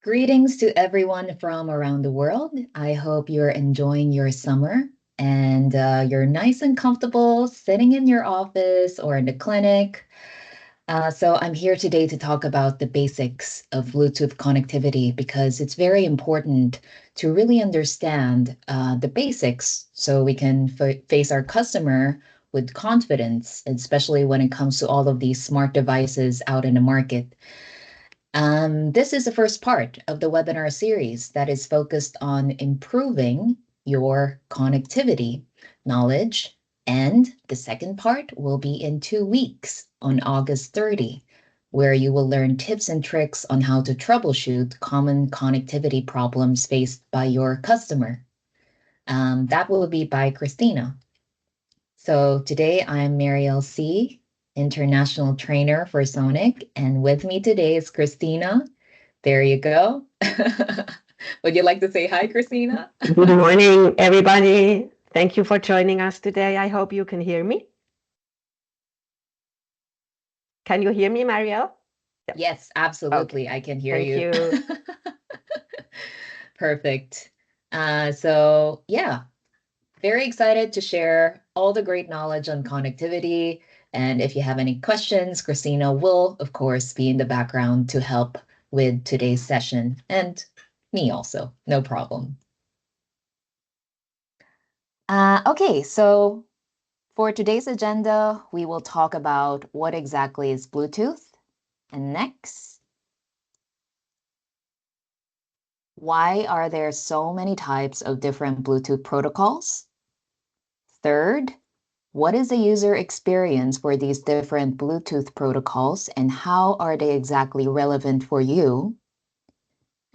Greetings to everyone from around the world. I hope you're enjoying your summer and you're nice and comfortable sitting in your office or in the clinic. So, I'm here today to talk about the basics of Bluetooth connectivity because it's very important to really understand the basics so we can face our customer with confidence, especially when it comes to all of these smart devices out in the market. This is the first part of the webinar series that is focused on improving your connectivity knowledge. And the second part will be in 2 weeks on August 30, where you will learn tips and tricks on how to troubleshoot common connectivity problems faced by your customer. That will be by Christina. So today I'm Marielle C., international trainer for Sonic, and with me today is Christina. There you go. Would you like to say hi, Christina? Good morning, everybody. Thank you for joining us today. I hope you can hear me. Can you hear me, Marielle? Yes, absolutely. I can hear you. Thank you. Perfect. So yeah, very excited to share all the great knowledge on connectivity. And if you have any questions, Christina will, of course, be in the background to help with today's session, and me also, no problem. Okay, so for today's agenda, we will talk about what exactly is Bluetooth, and next, why are there so many types of different Bluetooth protocols? Third, what is the user experience for these different Bluetooth protocols and how are they exactly relevant for you?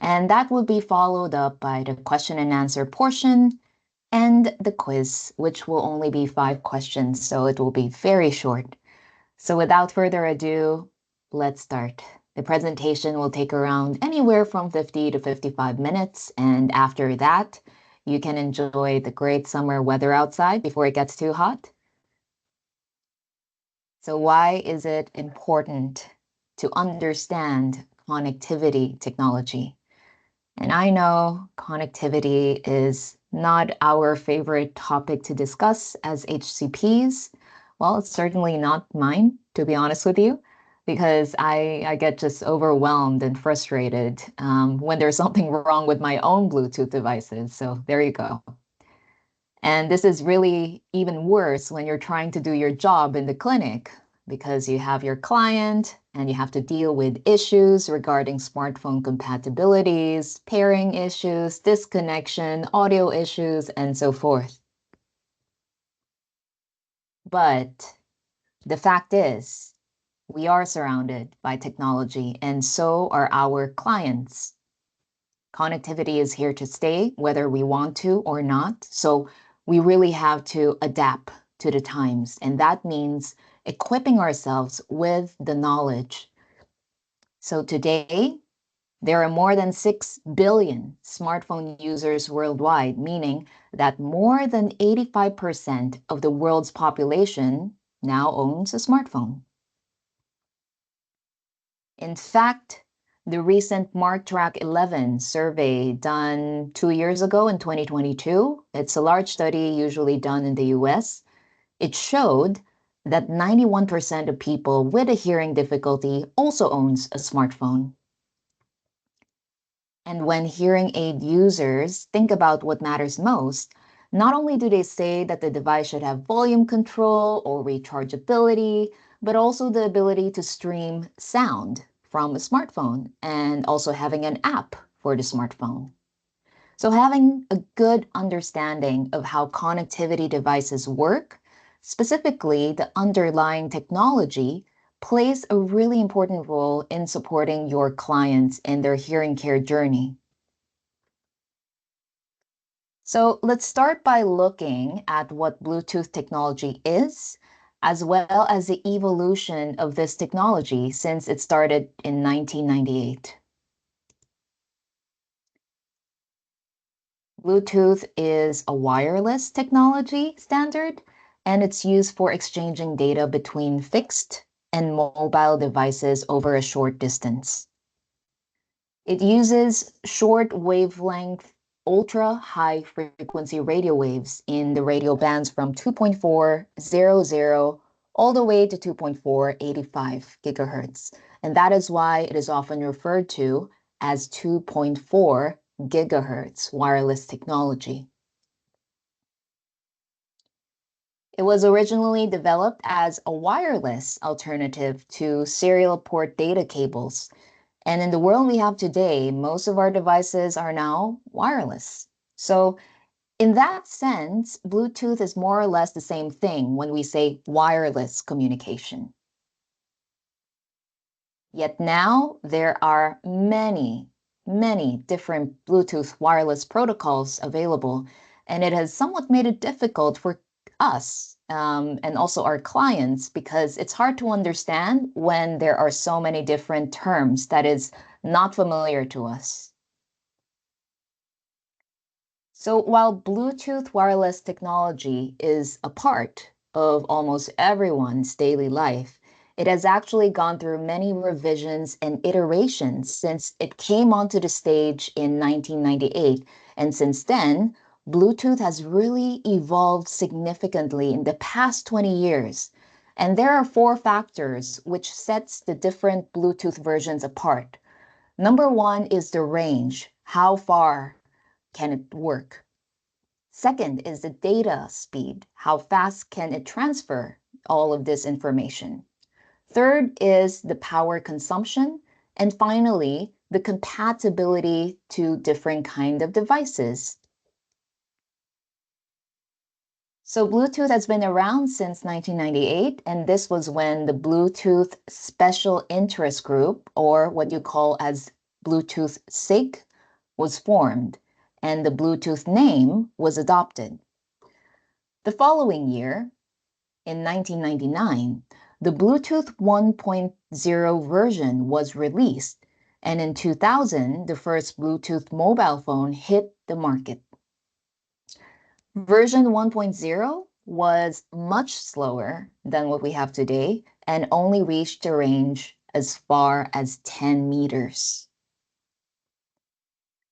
And that will be followed up by the question and answer portion and the quiz, which will only be 5 questions, so it will be very short. So without further ado, let's start. The presentation will take around anywhere from 50 to 55 minutes, and after that, you can enjoy the great summer weather outside before it gets too hot. So why is it important to understand connectivity technology? And I know connectivity is not our favorite topic to discuss as HCPs. Well, it's certainly not mine, to be honest with you, because I get just overwhelmed and frustrated when there's something wrong with my own Bluetooth devices. So there you go. And this is really even worse when you're trying to do your job in the clinic because you have your client and you have to deal with issues regarding smartphone compatibilities, pairing issues, disconnection, audio issues, and so forth. But the fact is, we are surrounded by technology, and so are our clients. Connectivity is here to stay, whether we want to or not. So we really have to adapt to the times. And that means equipping ourselves with the knowledge. So today, there are more than 6 billion smartphone users worldwide, meaning that more than 85% of the world's population now owns a smartphone. In fact, the recent MarkTrack 11 survey done 2 years ago in 2022, it's a large study usually done in the US, it showed that 91% of people with a hearing difficulty also owns a smartphone. And when hearing aid users think about what matters most, not only do they say that the device should have volume control or rechargeability, but also the ability to stream sound from a smartphone and also having an app for the smartphone. So having a good understanding of how connectivity devices work, specifically the underlying technology, plays a really important role in supporting your clients in their hearing care journey. So let's start by looking at what Bluetooth technology is, as well as the evolution of this technology since it started in 1998. Bluetooth is a wireless technology standard, and it's used for exchanging data between fixed and mobile devices over a short distance. It uses short wavelength, ultra high frequency radio waves in the radio bands from 2.400 all the way to 2.485 gigahertz. And that is why it is often referred to as 2.4 gigahertz wireless technology. It was originally developed as a wireless alternative to serial port data cables. And in the world we have today, most of our devices are now wireless. So, in that sense, Bluetooth is more or less the same thing when we say wireless communication. Yet now there are many different Bluetooth wireless protocols available, and it has somewhat made it difficult for us and also our clients because it's hard to understand when there are so many different terms that is not familiar to us. So while Bluetooth wireless technology is a part of almost everyone's daily life, it has actually gone through many revisions and iterations since it came onto the stage in 1998. And since then, Bluetooth has really evolved significantly in the past 20 years. And there are four factors which sets the different Bluetooth versions apart. Number one is the range. How far can it work? Second is the data speed. How fast can it transfer all of this information? Third is the power consumption. And finally, the compatibility to different kind of devices. So Bluetooth has been around since 1998, and this was when the Bluetooth Special Interest Group, or what you call as Bluetooth SIG, was formed, and the Bluetooth name was adopted. The following year, in 1999, the Bluetooth 1.0 version was released, and in 2000, the first Bluetooth mobile phone hit the market. Version 1.0 was much slower than what we have today and only reached a range as far as 10 meters.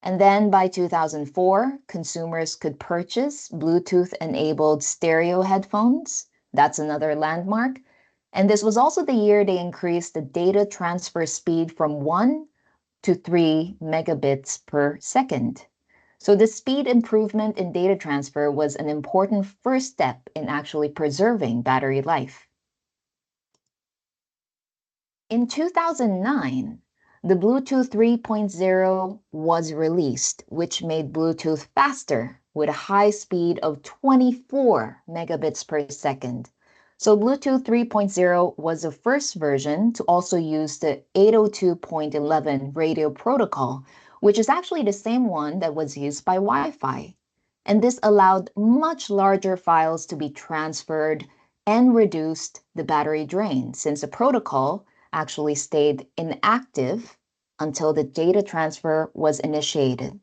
And then by 2004, consumers could purchase Bluetooth-enabled stereo headphones. That's another landmark. And this was also the year they increased the data transfer speed from 1 to 3 megabits per second. So the speed improvement in data transfer was an important first step in actually preserving battery life. In 2009, the Bluetooth 3.0 was released, which made Bluetooth faster with a high speed of 24 megabits per second. So Bluetooth 3.0 was the first version to also use the 802.11 radio protocol, which is actually the same one that was used by Wi-Fi. And this allowed much larger files to be transferred and reduced the battery drain since the protocol actually stayed inactive until the data transfer was initiated.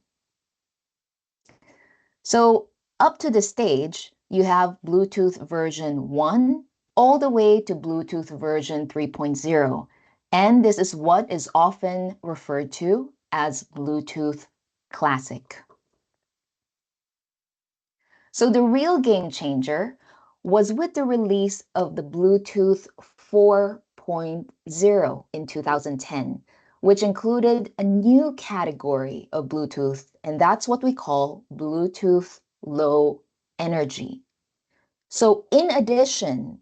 So up to the stage, you have Bluetooth version 1 all the way to Bluetooth version 3.0. And this is what is often referred to as Bluetooth Classic. So the real game changer was with the release of the Bluetooth 4.0 in 2010, which included a new category of Bluetooth, and that's what we call Bluetooth Low Energy. So in addition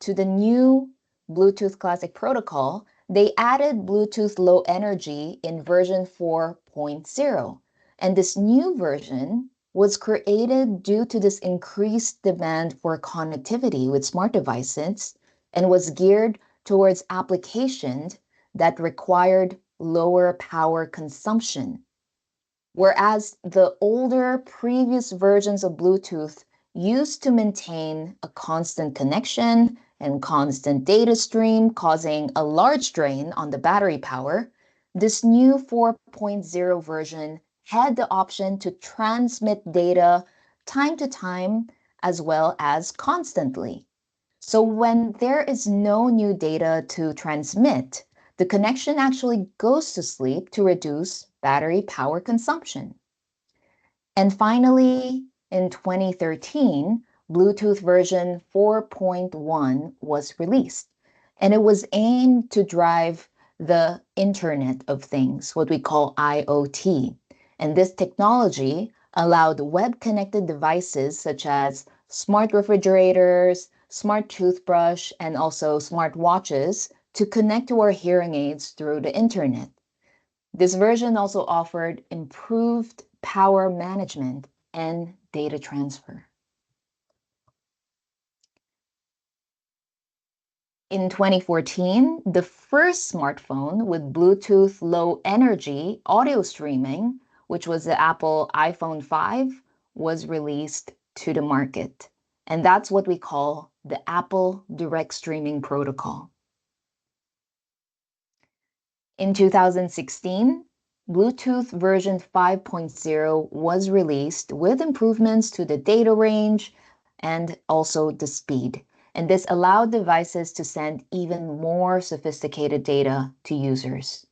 to the new Bluetooth Classic protocol, they added Bluetooth Low Energy in version 4.0. And this new version was created due to this increased demand for connectivity with smart devices and was geared towards applications that required lower power consumption. Whereas the older previous versions of Bluetooth used to maintain a constant connection and constant data stream, causing a large drain on the battery power, this new 4.0 version had the option to transmit data time to time as well as constantly. So when there is no new data to transmit, the connection actually goes to sleep to reduce battery power consumption. And finally, in 2013, Bluetooth version 4.1 was released, and it was aimed to drive the Internet of Things, what we call IoT. And this technology allowed web-connected devices such as smart refrigerators, smart toothbrush, and also smart watches to connect to our hearing aids through the Internet. This version also offered improved power management and data transfer. In 2014, the first smartphone with Bluetooth Low Energy audio streaming, which was the Apple iPhone 5, was released to the market. And that's what we call the Apple Direct Streaming Protocol. In 2016, Bluetooth version 5.0 was released with improvements to the data range and also the speed. And this allowed devices to send even more sophisticated data to users.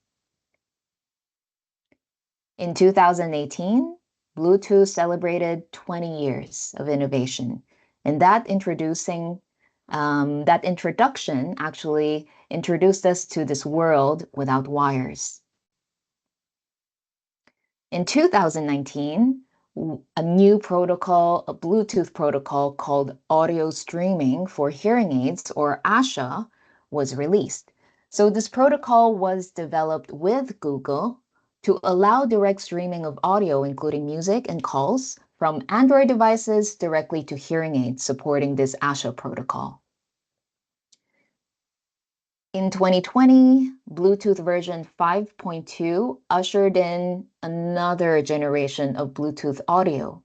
In 2018, Bluetooth celebrated 20 years of innovation, and that introduction actually introduced us to this world without wires. In 2019, a new protocol, a Bluetooth protocol called audio streaming for hearing aids, or ASHA, was released. So this protocol was developed with Google to allow direct streaming of audio, including music and calls, from Android devices directly to hearing aids supporting this ASHA protocol. In 2020, Bluetooth version 5.2 ushered in another generation of Bluetooth audio.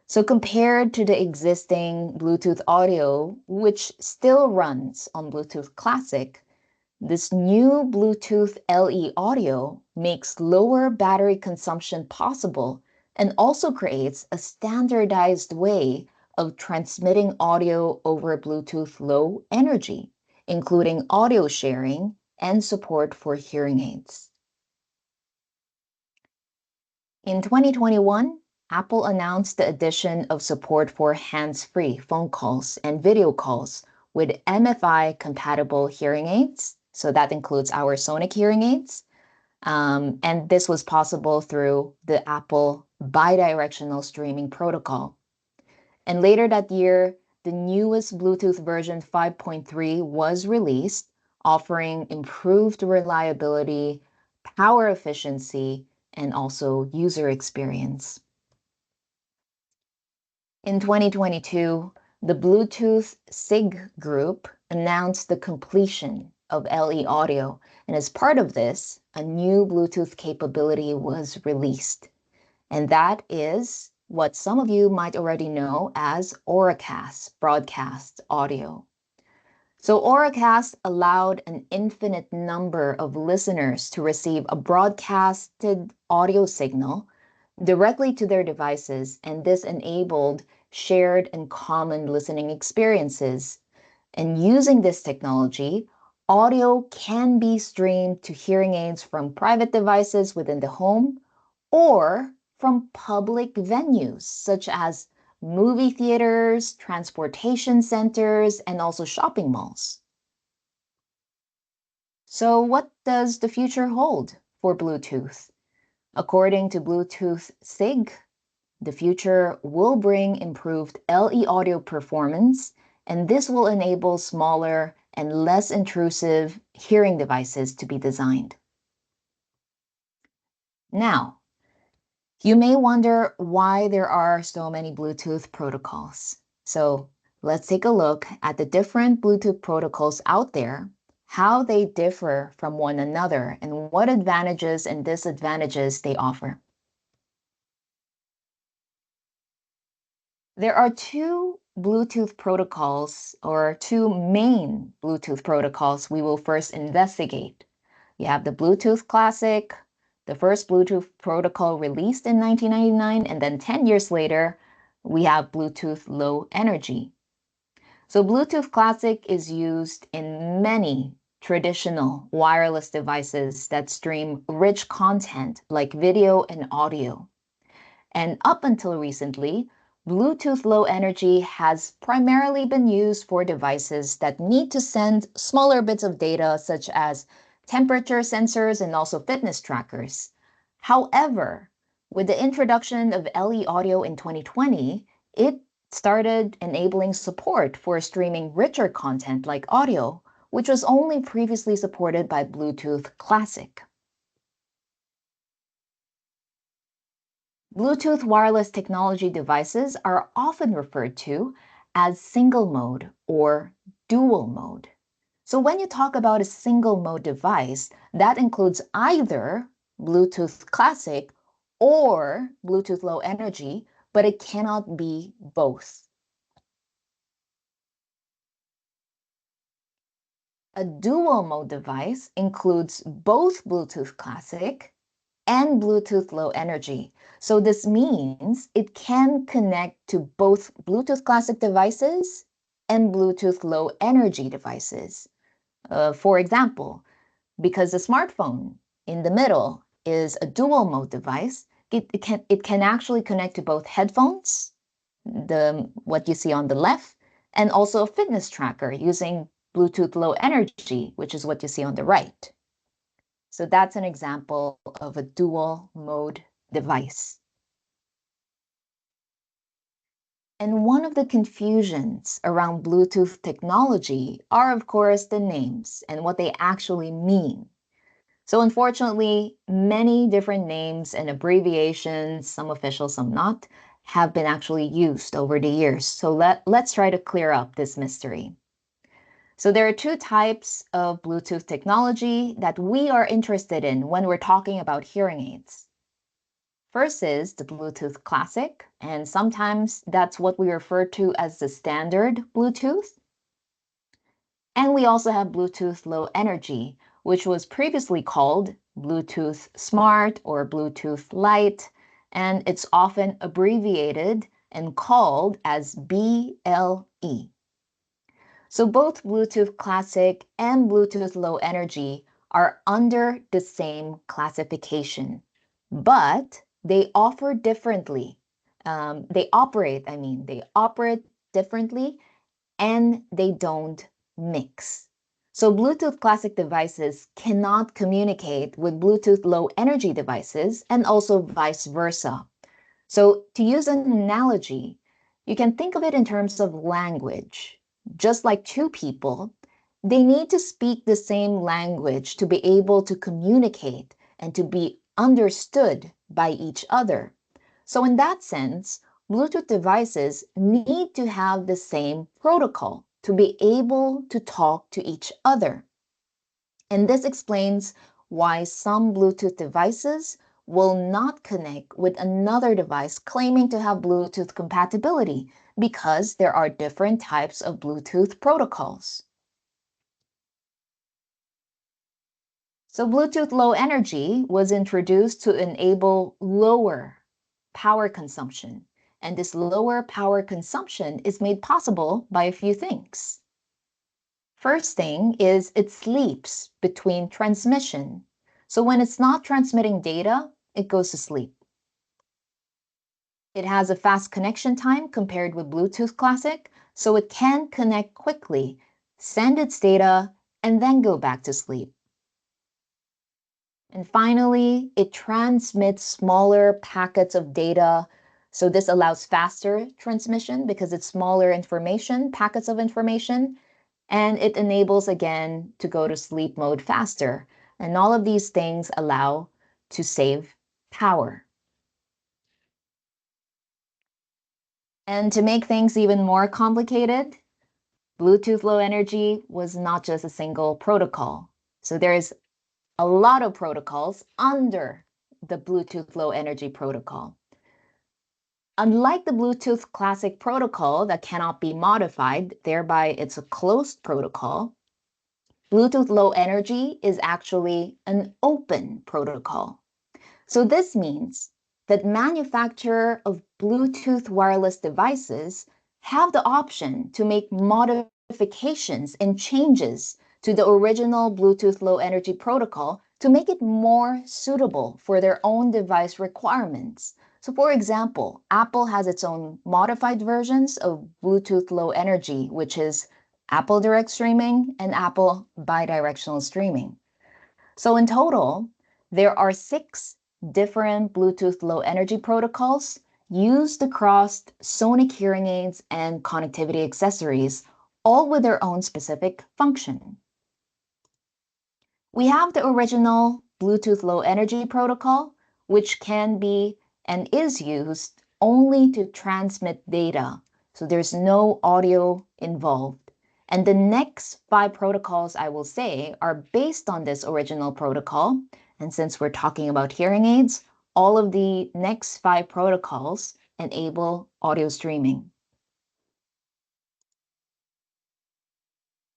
So compared to the existing Bluetooth audio, which still runs on Bluetooth Classic, this new Bluetooth LE audio makes lower battery consumption possible and also creates a standardized way of transmitting audio over Bluetooth Low Energy, including audio sharing and support for hearing aids. In 2021, Apple announced the addition of support for hands-free phone calls and video calls with MFI-compatible hearing aids. So that includes our sonic hearing aids. And this was possible through the Apple bidirectional streaming protocol. And later that year, the newest Bluetooth version 5.3 was released, offering improved reliability, power efficiency, and also user experience. In 2022, the Bluetooth SIG group announced the completion of LE audio, and as part of this, a new Bluetooth capability was released. And that is what some of you might already know as Auracast Broadcast audio. So Auracast allowed an infinite number of listeners to receive a broadcasted audio signal directly to their devices, and this enabled shared and common listening experiences. And using this technology, audio can be streamed to hearing aids from private devices within the home or from public venues such as movie theaters, transportation centers, and also shopping malls. So what does the future hold for Bluetooth? According to Bluetooth SIG, the future will bring improved LE audio performance, and this will enable smaller and less intrusive hearing devices to be designed. Now, you may wonder why there are so many Bluetooth protocols. So let's take a look at the different Bluetooth protocols out there, how they differ from one another, and what advantages and disadvantages they offer. There are two Bluetooth protocols, or two main Bluetooth protocols we will first investigate. You have the Bluetooth Classic, the first Bluetooth protocol released in 1999, and then 10 years later, we have Bluetooth Low Energy. So Bluetooth Classic is used in many traditional wireless devices that stream rich content like video and audio. And up until recently, Bluetooth Low Energy has primarily been used for devices that need to send smaller bits of data, such as temperature sensors and also fitness trackers. However, with the introduction of LE Audio in 2020, it started enabling support for streaming richer content like audio, which was only previously supported by Bluetooth Classic. Bluetooth wireless technology devices are often referred to as single mode or dual mode. So when you talk about a single mode device, that includes either Bluetooth Classic or Bluetooth Low Energy, but it cannot be both. A dual mode device includes both Bluetooth Classic and Bluetooth Low Energy. So this means it can connect to both Bluetooth Classic devices and Bluetooth Low Energy devices. For example, because the smartphone in the middle is a dual mode device, it can actually connect to both headphones, what you see on the left, and also a fitness tracker using Bluetooth Low Energy, which is what you see on the right. So that's an example of a dual mode device. And one of the confusions around Bluetooth technology are, of course, the names and what they actually mean. So unfortunately, many different names and abbreviations, some official, some not, have been actually used over the years. So let's try to clear up this mystery. So there are two types of Bluetooth technology that we are interested in when we're talking about hearing aids. First is the Bluetooth Classic, and sometimes that's what we refer to as the standard Bluetooth. And we also have Bluetooth Low Energy, which was previously called Bluetooth Smart or Bluetooth Light, and it's often abbreviated and called as BLE. So both Bluetooth Classic and Bluetooth Low Energy are under the same classification, but they offer differently. They operate differently, and they don't mix. So Bluetooth Classic devices cannot communicate with Bluetooth Low Energy devices and also vice versa. So to use an analogy, you can think of it in terms of language. Just like two people, they need to speak the same language to be able to communicate and to be understood by each other. So in that sense, Bluetooth devices need to have the same protocol to be able to talk to each other. And this explains why some Bluetooth devices will not connect with another device claiming to have Bluetooth compatibility, because there are different types of Bluetooth protocols. So Bluetooth Low Energy was introduced to enable lower power consumption. And this lower power consumption is made possible by a few things. First thing is it sleeps between transmission. So when it's not transmitting data, it goes to sleep. It has a fast connection time compared with Bluetooth Classic, so it can connect quickly, send its data, and then go back to sleep. And finally, it transmits smaller packets of data. So this allows faster transmission because it's smaller information, packets of information, and it enables again to go to sleep mode faster. And all of these things allow to save power. And to make things even more complicated, Bluetooth Low Energy was not just a single protocol. So there's a lot of protocols under the Bluetooth Low Energy protocol. Unlike the Bluetooth Classic protocol that cannot be modified, thereby it's a closed protocol, Bluetooth Low Energy is actually an open protocol. So this means that manufacturers of Bluetooth wireless devices have the option to make modifications and changes to the original Bluetooth Low Energy protocol to make it more suitable for their own device requirements. So for example, Apple has its own modified versions of Bluetooth Low Energy, which is Apple Direct Streaming and Apple Bidirectional Streaming. So in total, there are 6 different Bluetooth Low Energy protocols used across sonic hearing aids and connectivity accessories, all with their own specific function. We have the original Bluetooth Low Energy protocol, which can be and is used only to transmit data, so there's no audio involved. And the next 5 protocols I will say are based on this original protocol. And since we're talking about hearing aids, all of the next 5 protocols enable audio streaming.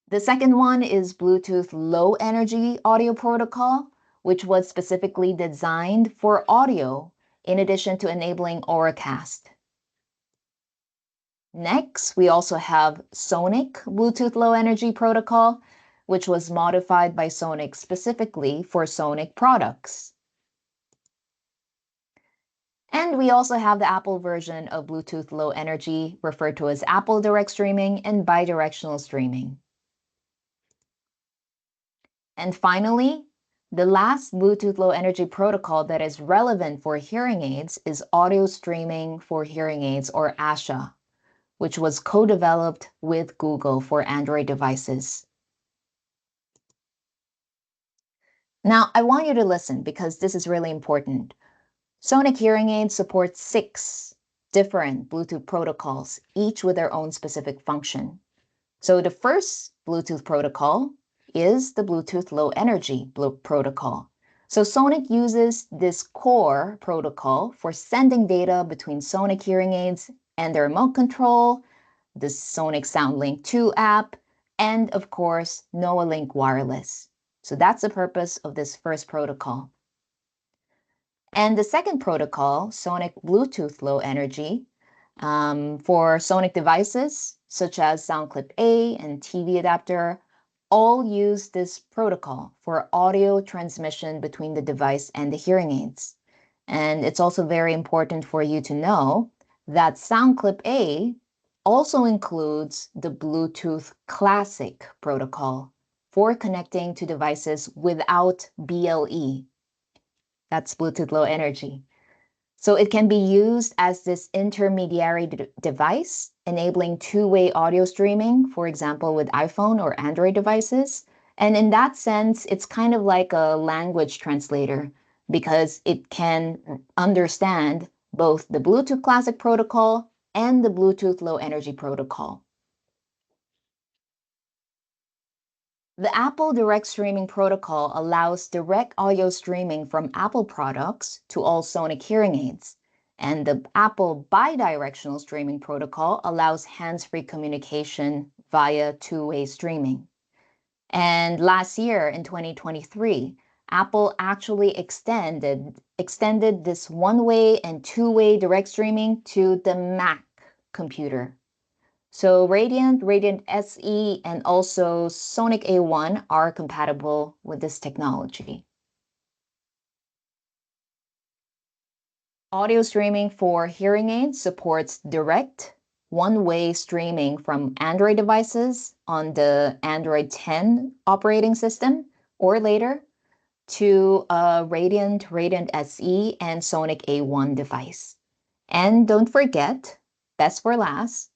The second one is Bluetooth Low Energy Audio Protocol, which was specifically designed for audio in addition to enabling Auracast. Next, we also have Sonic Bluetooth Low Energy Protocol, which was modified by Sonic specifically for Sonic products. And we also have the Apple version of Bluetooth Low Energy, referred to as Apple Direct Streaming and Bidirectional Streaming. And finally, the last Bluetooth Low Energy protocol that is relevant for hearing aids is audio streaming for hearing aids, or ASHA, which was co-developed with Google for Android devices. Now, I want you to listen because this is really important. Sonic hearing aids support 6 different Bluetooth protocols, each with their own specific function. So the first Bluetooth protocol is the Bluetooth Low Energy protocol. So Sonic uses this core protocol for sending data between Sonic hearing aids and their remote control, the Sonic SoundLink 2 app, and of course, NoaLink Wireless. So that's the purpose of this first protocol. And the second protocol, Sonic Bluetooth Low Energy, for Sonic devices such as SoundClip A and TV adapter, all use this protocol for audio transmission between the device and the hearing aids. And it's also very important for you to know that SoundClip A also includes the Bluetooth Classic protocol for connecting to devices without BLE. That's Bluetooth Low Energy. So it can be used as this intermediary device, enabling two-way audio streaming, for example, with iPhone or Android devices. And in that sense, it's kind of like a language translator because it can understand both the Bluetooth Classic protocol and the Bluetooth Low Energy protocol. The Apple Direct Streaming Protocol allows direct audio streaming from Apple products to all Sonic hearing aids, and the Apple Bidirectional Streaming Protocol allows hands-free communication via two-way streaming. And last year, in 2023, Apple actually extended this one-way and two-way direct streaming to the Mac computer. So Radiant SE, and also Sonic A1 are compatible with this technology. Audio streaming for hearing aids supports direct one-way streaming from Android devices on the Android 10 operating system or later to a Radiant SE, and Sonic A1 device. And don't forget, best for last,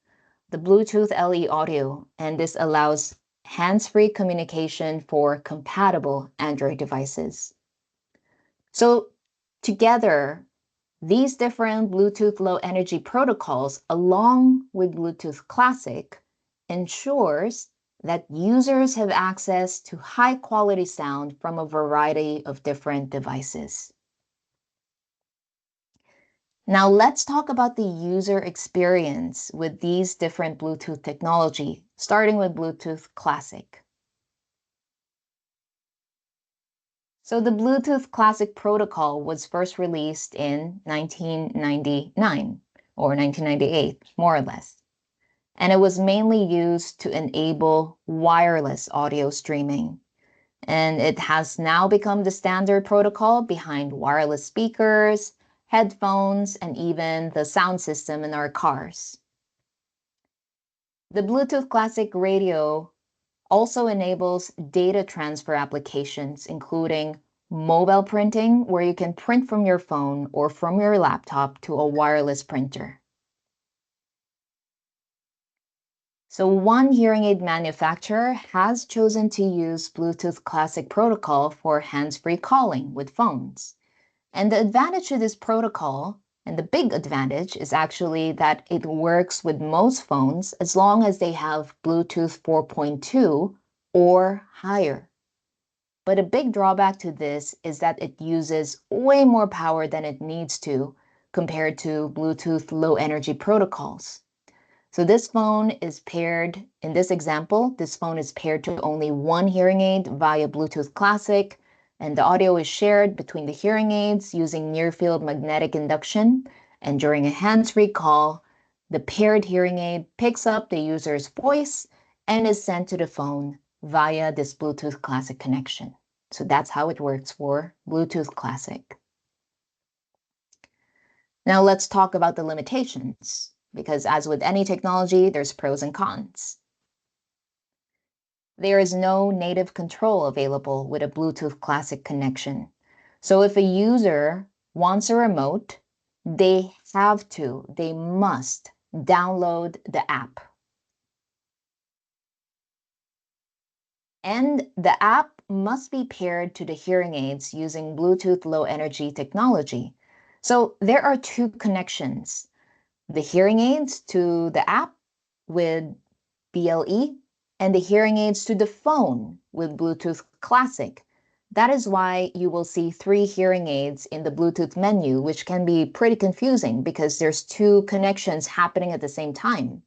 the Bluetooth LE audio, and this allows hands-free communication for compatible Android devices. So together, these different Bluetooth Low Energy protocols, along with Bluetooth Classic, ensures that users have access to high quality sound from a variety of different devices. Now let's talk about the user experience with these different Bluetooth technology, starting with Bluetooth Classic. So the Bluetooth Classic protocol was first released in 1999 or 1998, more or less. And it was mainly used to enable wireless audio streaming. And it has now become the standard protocol behind wireless speakers, headphones, and even the sound system in our cars. The Bluetooth Classic radio also enables data transfer applications, including mobile printing, where you can print from your phone or from your laptop to a wireless printer. So one hearing aid manufacturer has chosen to use Bluetooth Classic protocol for hands-free calling with phones. And the advantage of this protocol, and the big advantage, is actually that it works with most phones as long as they have Bluetooth 4.2 or higher. But a big drawback to this is that it uses way more power than it needs to compared to Bluetooth low energy protocols. So this phone is paired, in this example, this phone is paired to only one hearing aid via Bluetooth Classic, and the audio is shared between the hearing aids using near-field magnetic induction. And during a hands-free call, the paired hearing aid picks up the user's voice and is sent to the phone via this Bluetooth Classic connection. So that's how it works for Bluetooth Classic. Now let's talk about the limitations, because as with any technology, there's pros and cons. There is no native control available with a Bluetooth Classic connection. So if a user wants a remote, they must download the app. And the app must be paired to the hearing aids using Bluetooth Low Energy technology. So there are two connections: the hearing aids to the app with BLE and the hearing aids to the phone with Bluetooth Classic. That is why you will see 3 hearing aids in the Bluetooth menu, which can be pretty confusing because there's 2 connections happening at the same time.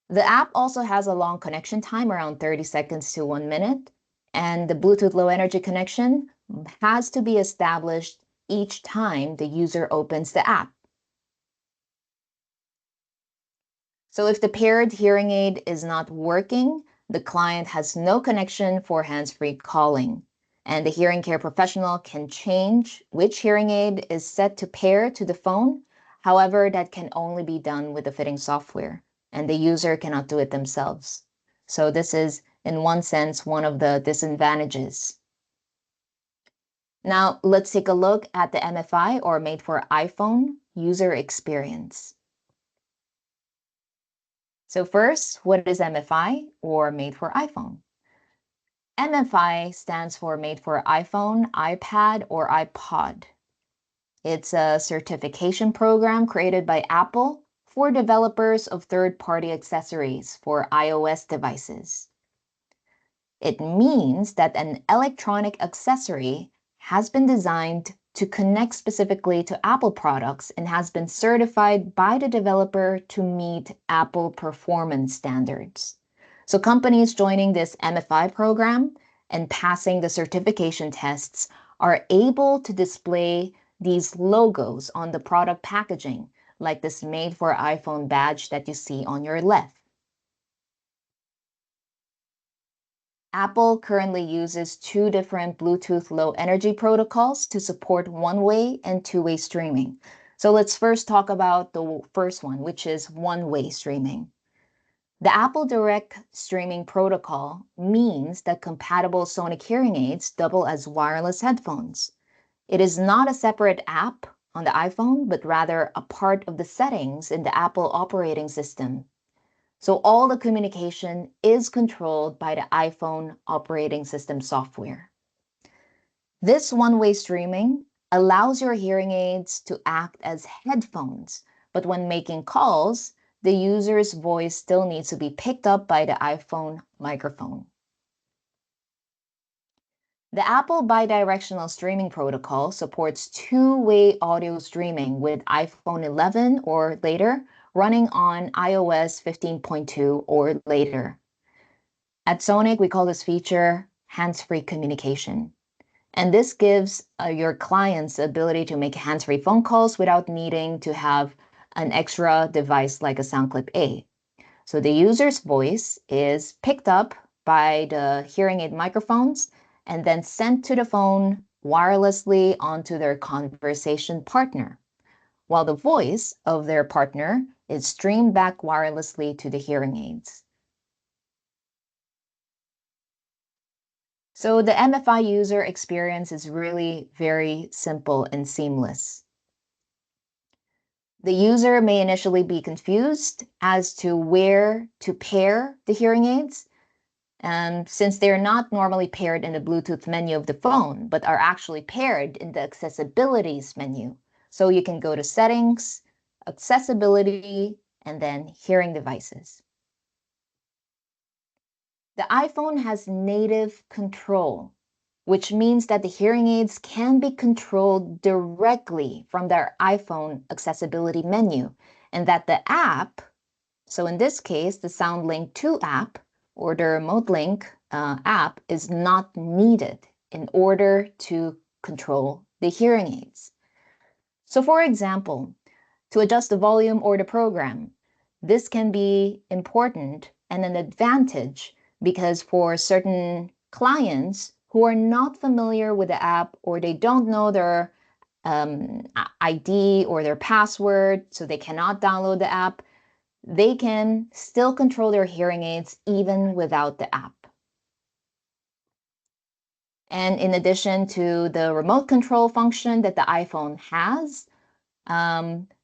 The app also has a long connection time, around 30 seconds to 1 minute, and the Bluetooth Low Energy connection has to be established each time the user opens the app. So if the paired hearing aid is not working, the client has no connection for hands-free calling. And the hearing care professional can change which hearing aid is set to pair to the phone. However, that can only be done with the fitting software, and the user cannot do it themselves. So this is, in one sense, one of the disadvantages. Now, let's take a look at the MFI, or made for iPhone, user experience. So first, what is MFI, or made for iPhone? MFI stands for made for iPhone, iPad, or iPod. It's a certification program created by Apple for developers of third-party accessories for iOS devices. It means that an electronic accessory has been designed to connect specifically to Apple products and has been certified by the developer to meet Apple performance standards. So companies joining this MFI program and passing the certification tests are able to display these logos on the product packaging, like this Made for iPhone badge that you see on your left. Apple currently uses 2 different Bluetooth Low Energy protocols to support one-way and two-way streaming. So let's first talk about the first one, which is one-way streaming. The Apple Direct Streaming Protocol means that compatible sonic hearing aids double as wireless headphones. It is not a separate app on the iPhone, but rather a part of the settings in the Apple operating system. So all the communication is controlled by the iPhone operating system software. This one-way streaming allows your hearing aids to act as headphones, but when making calls, the user's voice still needs to be picked up by the iPhone microphone. The Apple bidirectional streaming protocol supports two-way audio streaming with iPhone 11 or later, running on iOS 15.2 or later. At Sonic, we call this feature hands-free communication. And this gives your clients the ability to make hands-free phone calls without needing to have an extra device like a SoundClip A. So the user's voice is picked up by the hearing aid microphones and then sent to the phone wirelessly onto their conversation partner, while the voice of their partner is streamed back wirelessly to the hearing aids. So the MFI user experience is really very simple and seamless. The user may initially be confused as to where to pair the hearing aids, since they're not normally paired in the Bluetooth menu of the phone, but are actually paired in the accessibilities menu. So you can go to settings, accessibility, and then hearing devices. The iPhone has native control, which means that the hearing aids can be controlled directly from their iPhone accessibility menu, and that the app, so in this case, the SoundLink 2 app or the Remote Link app is not needed in order to control the hearing aids. So for example, to adjust the volume or the program, this can be important and an advantage because for certain clients who are not familiar with the app or they don't know their ID or their password, so they cannot download the app, they can still control their hearing aids even without the app. And in addition to the remote control function that the iPhone has,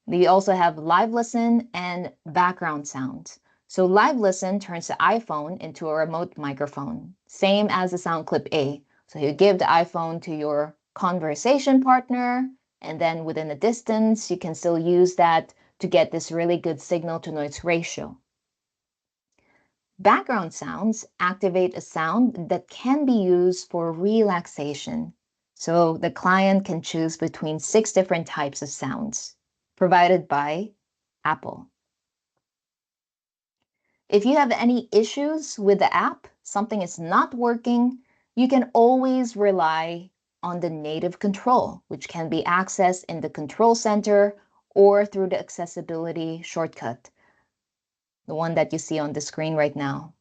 they also have live listen and background sounds. So live listen turns the iPhone into a remote microphone, same as the Sound Clip A. So you give the iPhone to your conversation partner, and then within a distance, you can still use that to get this really good signal to noise ratio. Background sounds activate a sound that can be used for relaxation. So the client can choose between 6 different types of sounds provided by Apple. If you have any issues with the app, something is not working, you can always rely on the native control, which can be accessed in the control center or through the accessibility shortcut, the one that you see on the screen right now.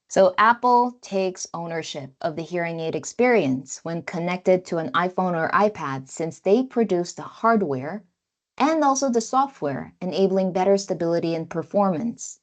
So Apple takes ownership of the hearing aid experience when connected to an iPhone or iPad, since they produce the hardware and also the software, enabling better stability and performance.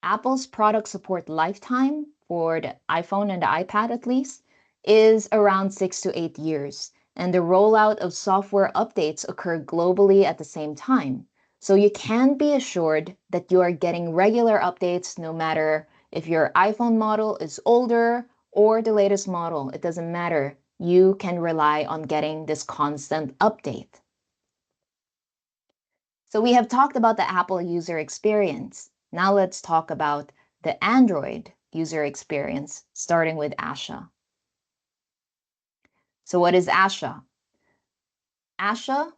Apple's product support lifetime for the iPhone and the iPad at least is around 6 to 8 years, and the rollout of software updates occur globally at the same time. So you can be assured that you are getting regular updates no matter if your iPhone model is older or the latest model. It doesn't matter. You can rely on getting this constant update. So we have talked about the Apple user experience. Now let's talk about the Android user experience, starting with ASHA. So what is ASHA? ASHA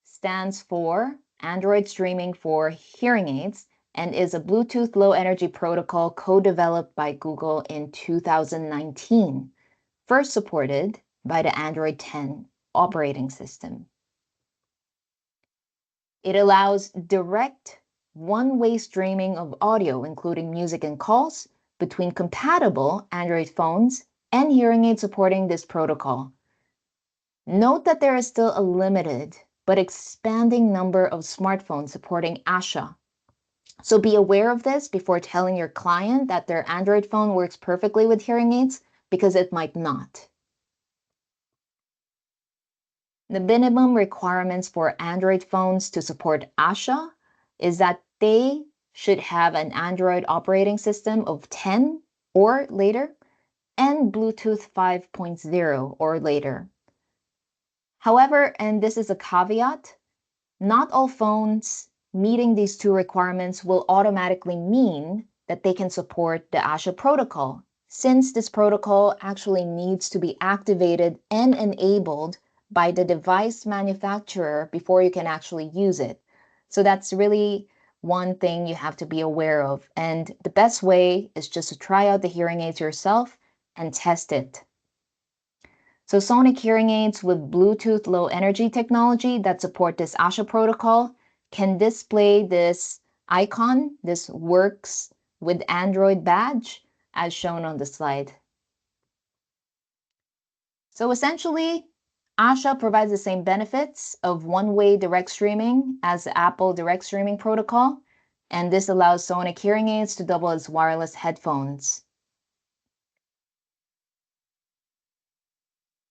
stands for Android Streaming for Hearing Aids and is a Bluetooth Low Energy protocol co-developed by Google in 2019, first supported by the Android 10 operating system. It allows direct one-way streaming of audio, including music and calls, between compatible Android phones and hearing aids supporting this protocol. Note that there is still a limited but expanding number of smartphones supporting ASHA. So be aware of this before telling your client that their Android phone works perfectly with hearing aids, because it might not. The minimum requirements for Android phones to support ASHA is that they should have an Android operating system of 10 or later and Bluetooth 5.0 or later. However, and this is a caveat, not all phones meeting these 2 requirements will automatically mean that they can support the ASHA protocol, since this protocol actually needs to be activated and enabled by the device manufacturer before you can actually use it. So that's really one thing you have to be aware of. And the best way is just to try out the hearing aids yourself and test it. So sonic hearing aids with Bluetooth low energy technology that support this ASHA protocol can display this icon, this works with Android badge, as shown on the slide. So essentially, ASHA provides the same benefits of one-way direct streaming as the Apple direct streaming protocol, and this allows sonic hearing aids to double as wireless headphones.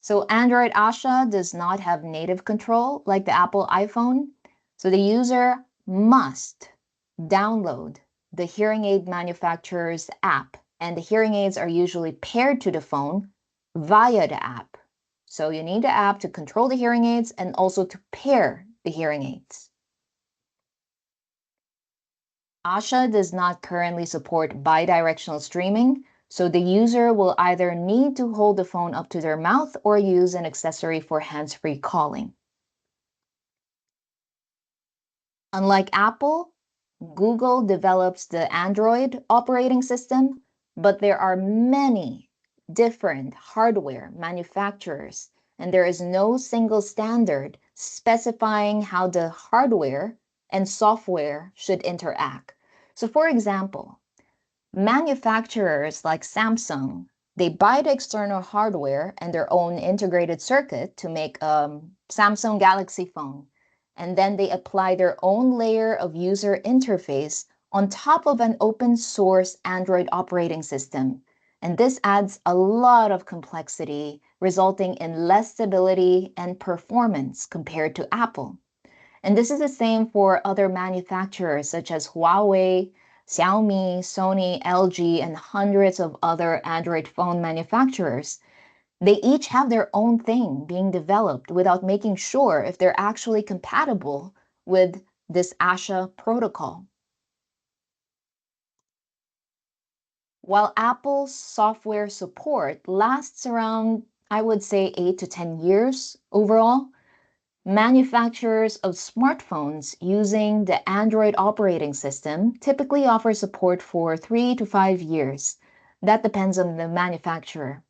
So Android ASHA does not have native control like the Apple iPhone, so the user must download the hearing aid manufacturer's app, and the hearing aids are usually paired to the phone via the app. So you need the app to control the hearing aids and also to pair the hearing aids. ASHA does not currently support bidirectional streaming, so the user will either need to hold the phone up to their mouth or use an accessory for hands-free calling. Unlike Apple, Google develops the Android operating system, but there are many different hardware manufacturers, and there is no single standard specifying how the hardware and software should interact. So for example, manufacturers like Samsung, they buy the external hardware and their own integrated circuit to make a Samsung Galaxy phone. And then they apply their own layer of user interface on top of an open source Android operating system. And this adds a lot of complexity, resulting in less stability and performance compared to Apple. And this is the same for other manufacturers such as Huawei, Xiaomi, Sony, LG, and hundreds of other Android phone manufacturers. They each have their own thing being developed without making sure if they're actually compatible with this ASHA protocol. While Apple's software support lasts around, I would say, 8 to 10 years overall, manufacturers of smartphones using the Android operating system typically offer support for 3 to 5 years. That depends on the manufacturer.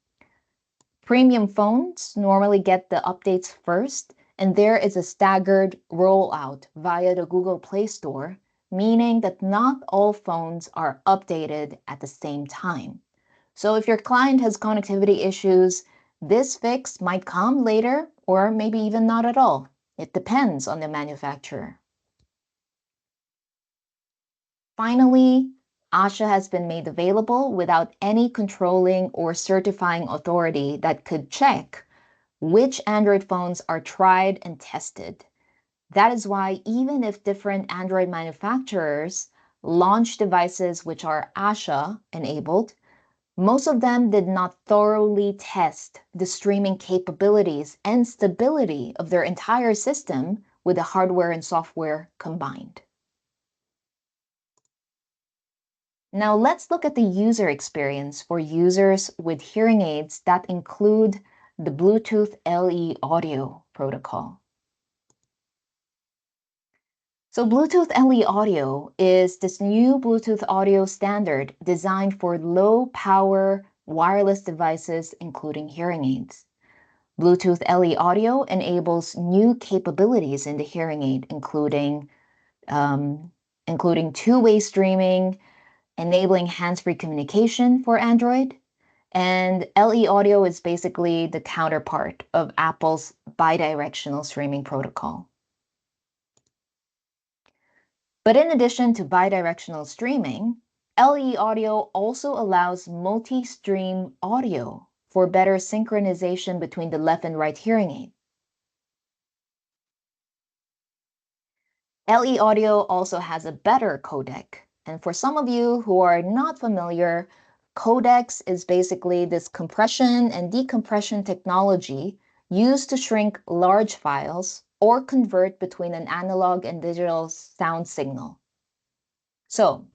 Premium phones normally get the updates first, and there is a staggered rollout via the Google Play Store, meaning that not all phones are updated at the same time. So if your client has connectivity issues, this fix might come later or maybe even not at all. It depends on the manufacturer. Finally, ASHA has been made available without any controlling or certifying authority that could check which Android phones are tried and tested. That is why even if different Android manufacturers launch devices which are ASHA enabled, most of them did not thoroughly test the streaming capabilities and stability of their entire system with the hardware and software combined. Now let's look at the user experience for users with hearing aids that include the Bluetooth LE audio protocol. So Bluetooth LE audio is this new Bluetooth audio standard designed for low power wireless devices, including hearing aids. Bluetooth LE audio enables new capabilities in the hearing aid, including two-way streaming, enabling hands-free communication for Android. And LE audio is basically the counterpart of Apple's bidirectional streaming protocol. But in addition to bidirectional streaming, LE audio also allows multi-stream audio for better synchronization between the left and right hearing aid. LE audio also has a better codec. And for some of you who are not familiar, codecs is basically this compression and decompression technology used to shrink large files or convert between an analog and digital sound signal. So,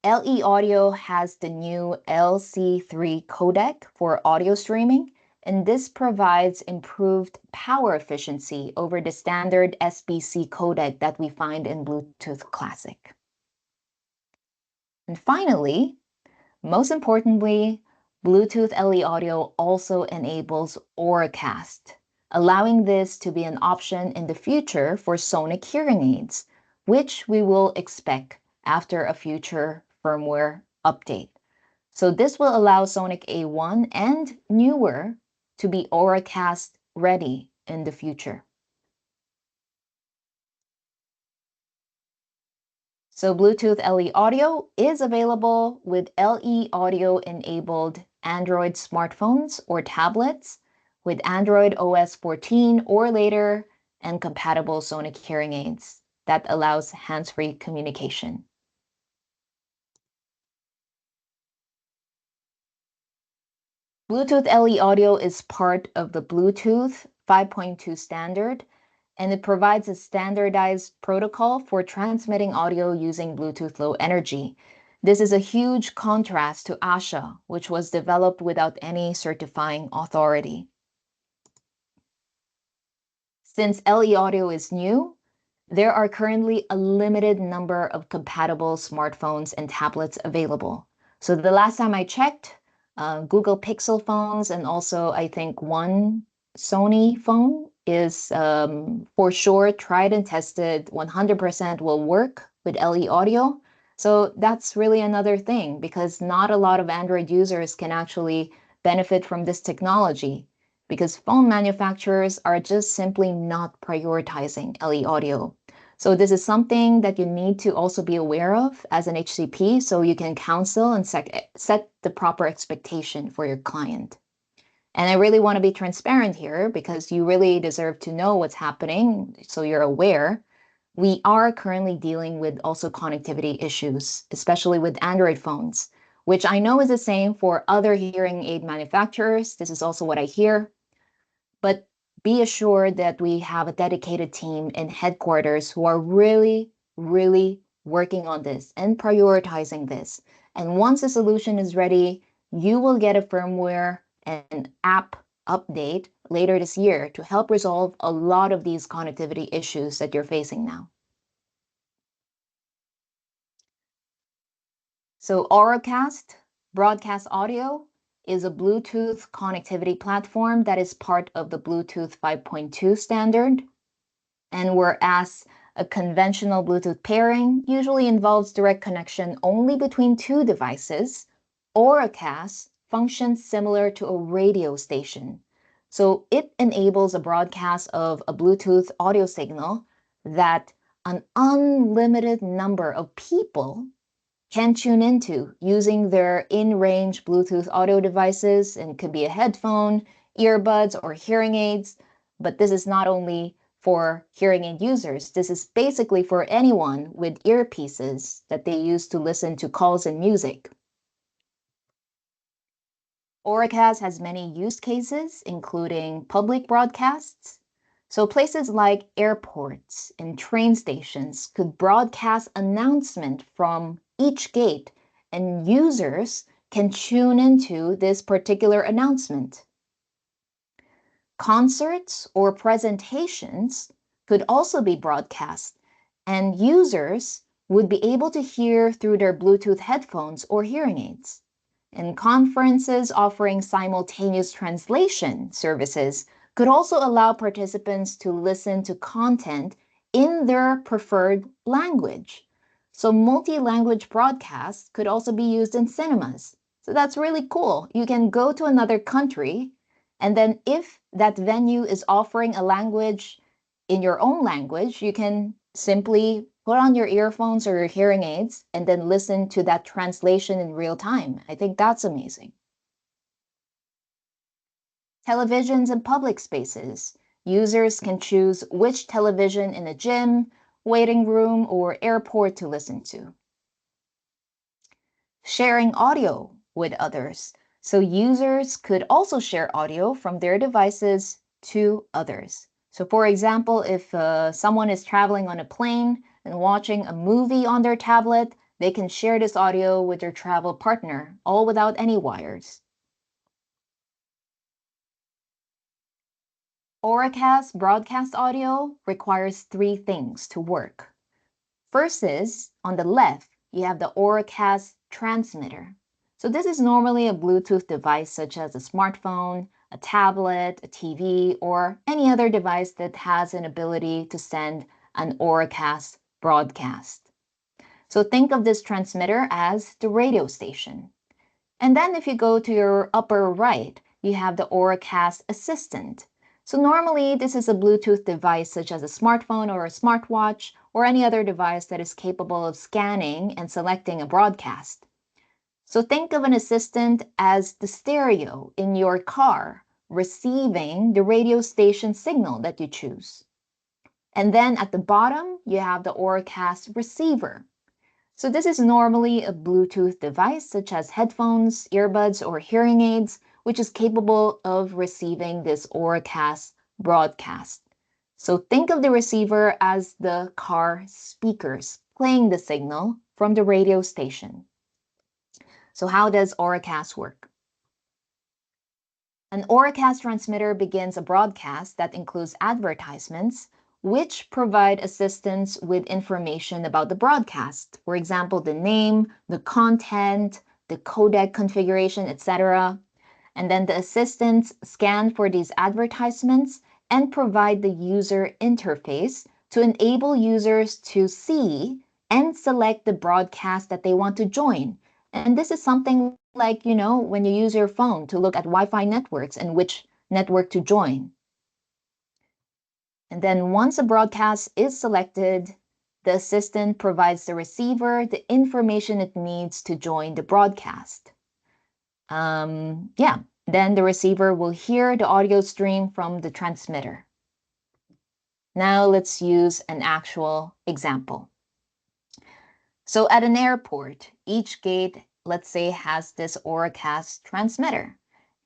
LE Audio has the new LC3 codec for audio streaming, and this provides improved power efficiency over the standard SBC codec that we find in Bluetooth Classic. And finally, most importantly, Bluetooth LE audio also enables Auracast, allowing this to be an option in the future for sonic hearing aids, which we will expect after a future firmware update. So this will allow Sonic A1 and newer to be Auracast ready in the future. So Bluetooth LE audio is available with LE audio enabled Android smartphones or tablets with Android OS 14 or later and compatible sonic hearing aids that allows hands-free communication. Bluetooth LE audio is part of the Bluetooth 5.2 standard, and it provides a standardized protocol for transmitting audio using Bluetooth Low Energy. This is a huge contrast to ASHA, which was developed without any certifying authority. Since LE audio is new, there are currently a limited number of compatible smartphones and tablets available. So the last time I checked, Google Pixel phones and also I think one Sony phone is for sure tried and tested 100% will work with LE audio. So that's really another thing because not a lot of Android users can actually benefit from this technology because phone manufacturers are just simply not prioritizing LE audio. So this is something that you need to also be aware of as an HCP so you can counsel and set the proper expectation for your client. And I really want to be transparent here because you really deserve to know what's happening so you're aware. We are currently dealing with also connectivity issues, especially with Android phones, which I know is the same for other hearing aid manufacturers. This is also what I hear. But be assured that we have a dedicated team in headquarters who are really, really working on this and prioritizing this. And once the solution is ready, you will get a firmware and app update later this year to help resolve a lot of these connectivity issues that you're facing now. So Auracast Broadcast Audio is a Bluetooth connectivity platform that is part of the Bluetooth 5.2 standard. And whereas a conventional Bluetooth pairing usually involves direct connection only between two devices, Auracast functions similar to a radio station. So it enables a broadcast of a Bluetooth audio signal that an unlimited number of people can tune into using their in-range Bluetooth audio devices, and it could be a headphone, earbuds, or hearing aids. But this is not only for hearing aid users. This is basically for anyone with earpieces that they use to listen to calls and music. Auracast has many use cases, including public broadcasts. So places like airports and train stations could broadcast announcement from each gate, and users can tune into this particular announcement. Concerts or presentations could also be broadcast, and users would be able to hear through their Bluetooth headphones or hearing aids. And conferences offering simultaneous translation services could also allow participants to listen to content in their preferred language. So multi-language broadcasts could also be used in cinemas. So that's really cool. You can go to another country, and then if that venue is offering a language in your own language, you can simply put on your earphones or your hearing aids and then listen to that translation in real time. I think that's amazing. Televisions in public spaces. Users can choose which television in a gym, waiting room, or airport to listen to. Sharing audio with others. So users could also share audio from their devices to others. So for example, if someone is traveling on a plane and watching a movie on their tablet, they can share this audio with their travel partner, all without any wires. Auracast broadcast audio requires three things to work. First is, on the left, you have the Auracast transmitter. So this is normally a Bluetooth device such as a smartphone, a tablet, a TV, or any other device that has an ability to send an Auracast broadcast. So think of this transmitter as the radio station. And then if you go to your upper right, you have the Auracast Assistant. So normally this is a Bluetooth device such as a smartphone or a smartwatch or any other device that is capable of scanning and selecting a broadcast. So think of an assistant as the stereo in your car, receiving the radio station signal that you choose. And then at the bottom, you have the Auracast receiver. So this is normally a Bluetooth device such as headphones, earbuds, or hearing aids, which is capable of receiving this Auracast broadcast. So think of the receiver as the car speakers playing the signal from the radio station. So how does Auracast work? An Auracast transmitter begins a broadcast that includes advertisements, which provide assistance with information about the broadcast. For example, the name, the content, the codec configuration, etc. And then the assistants scan for these advertisements and provide the user interface to enable users to see and select the broadcast that they want to join. And this is something like, when you use your phone to look at Wi-Fi networks and which network to join. And then once a broadcast is selected, the assistant provides the receiver the information it needs to join the broadcast. Then the receiver will hear the audio stream from the transmitter. Now let's use an actual example. So at an airport, each gate, let's say, has this Auracast transmitter.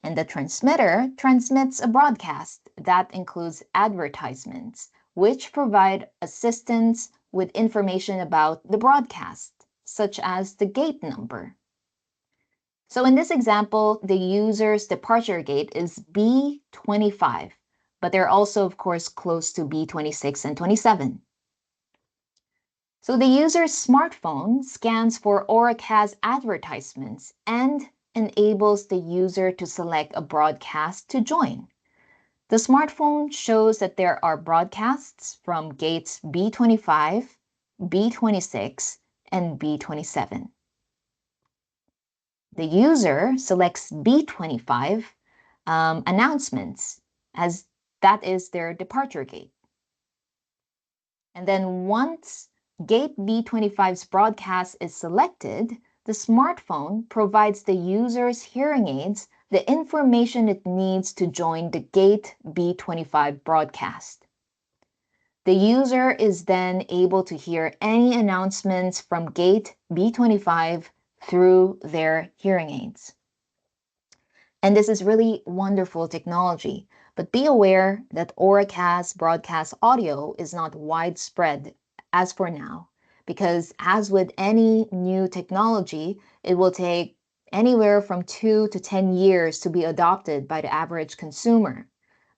And the transmitter transmits a broadcast that includes advertisements, which provide assistance with information about the broadcast, such as the gate number. So in this example, the user's departure gate is B25, but they're also, of course, close to B26 and 27. So the user's smartphone scans for Auracast advertisements and enables the user to select a broadcast to join. The smartphone shows that there are broadcasts from gates B25, B26, and B27. The user selects B25 announcements, as that is their departure gate. And then once Gate B25's broadcast is selected, the smartphone provides the user's hearing aids the information it needs to join the Gate B25 broadcast. The user is then able to hear any announcements from Gate B25 through their hearing aids. And this is really wonderful technology, but be aware that Auracast broadcast audio is not widespread as for now, because as with any new technology, it will take anywhere from 2 to 10 years to be adopted by the average consumer.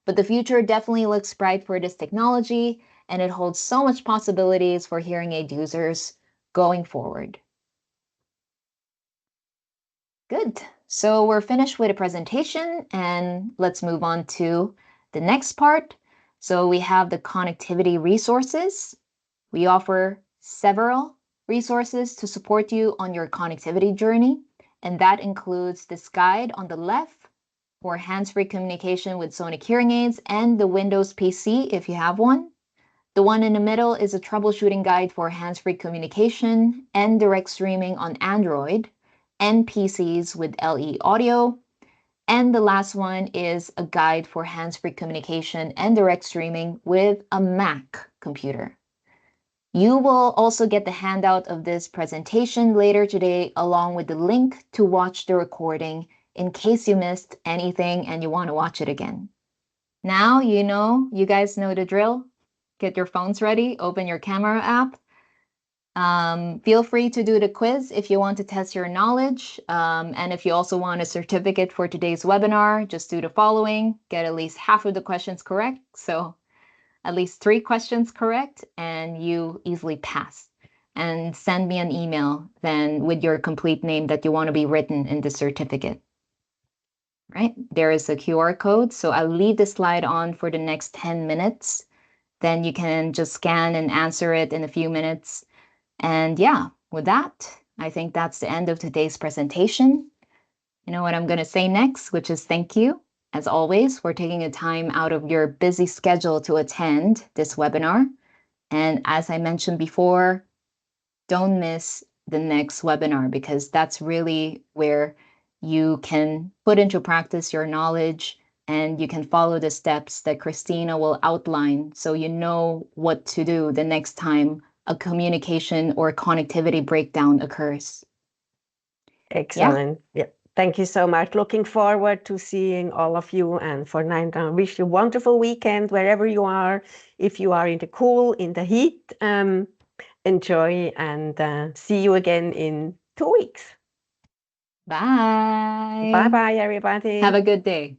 But the future definitely looks bright for this technology, and it holds so much possibilities for hearing aid users going forward. Good. So we're finished with the presentation, and let's move on to the next part. So we have the connectivity resources. We offer several resources to support you on your connectivity journey, and that includes this guide on the left for hands-free communication with sonic hearing aids and the Windows PC if you have one. The one in the middle is a troubleshooting guide for hands-free communication and direct streaming on Android and PCs with LE audio. And the last one is a guide for hands-free communication and direct streaming with a Mac computer. You will also get the handout of this presentation later today, along with the link to watch the recording in case you missed anything and you want to watch it again. Now you guys know the drill. Get your phones ready, open your camera app. Feel free to do the quiz if you want to test your knowledge. And if you also want a certificate for today's webinar, just do the following. Get at least half of the questions correct. So at least 3 questions correct, and you easily pass. and send me an email then with your complete name that you want to be written in the certificate. Right? There is a QR code, so I'll leave the slide on for the next 10 minutes. Then you can just scan and answer it in a few minutes. And yeah, with that, I think that's the end of today's presentation. You know what I'm going to say next, which is thank you, as always, for taking a time out of your busy schedule to attend this webinar. And as I mentioned before, don't miss the next webinar because that's really where you can put into practice your knowledge and you can follow the steps that Christina will outline so you know what to do the next time a communication or connectivity breakdown occurs. Yeah. Excellent. Yeah. Thank you so much. Looking forward to seeing all of you. And for now, I wish you a wonderful weekend wherever you are. If you are in the cool, in the heat, enjoy and see you again in 2 weeks. Bye. Bye-bye, everybody. Have a good day.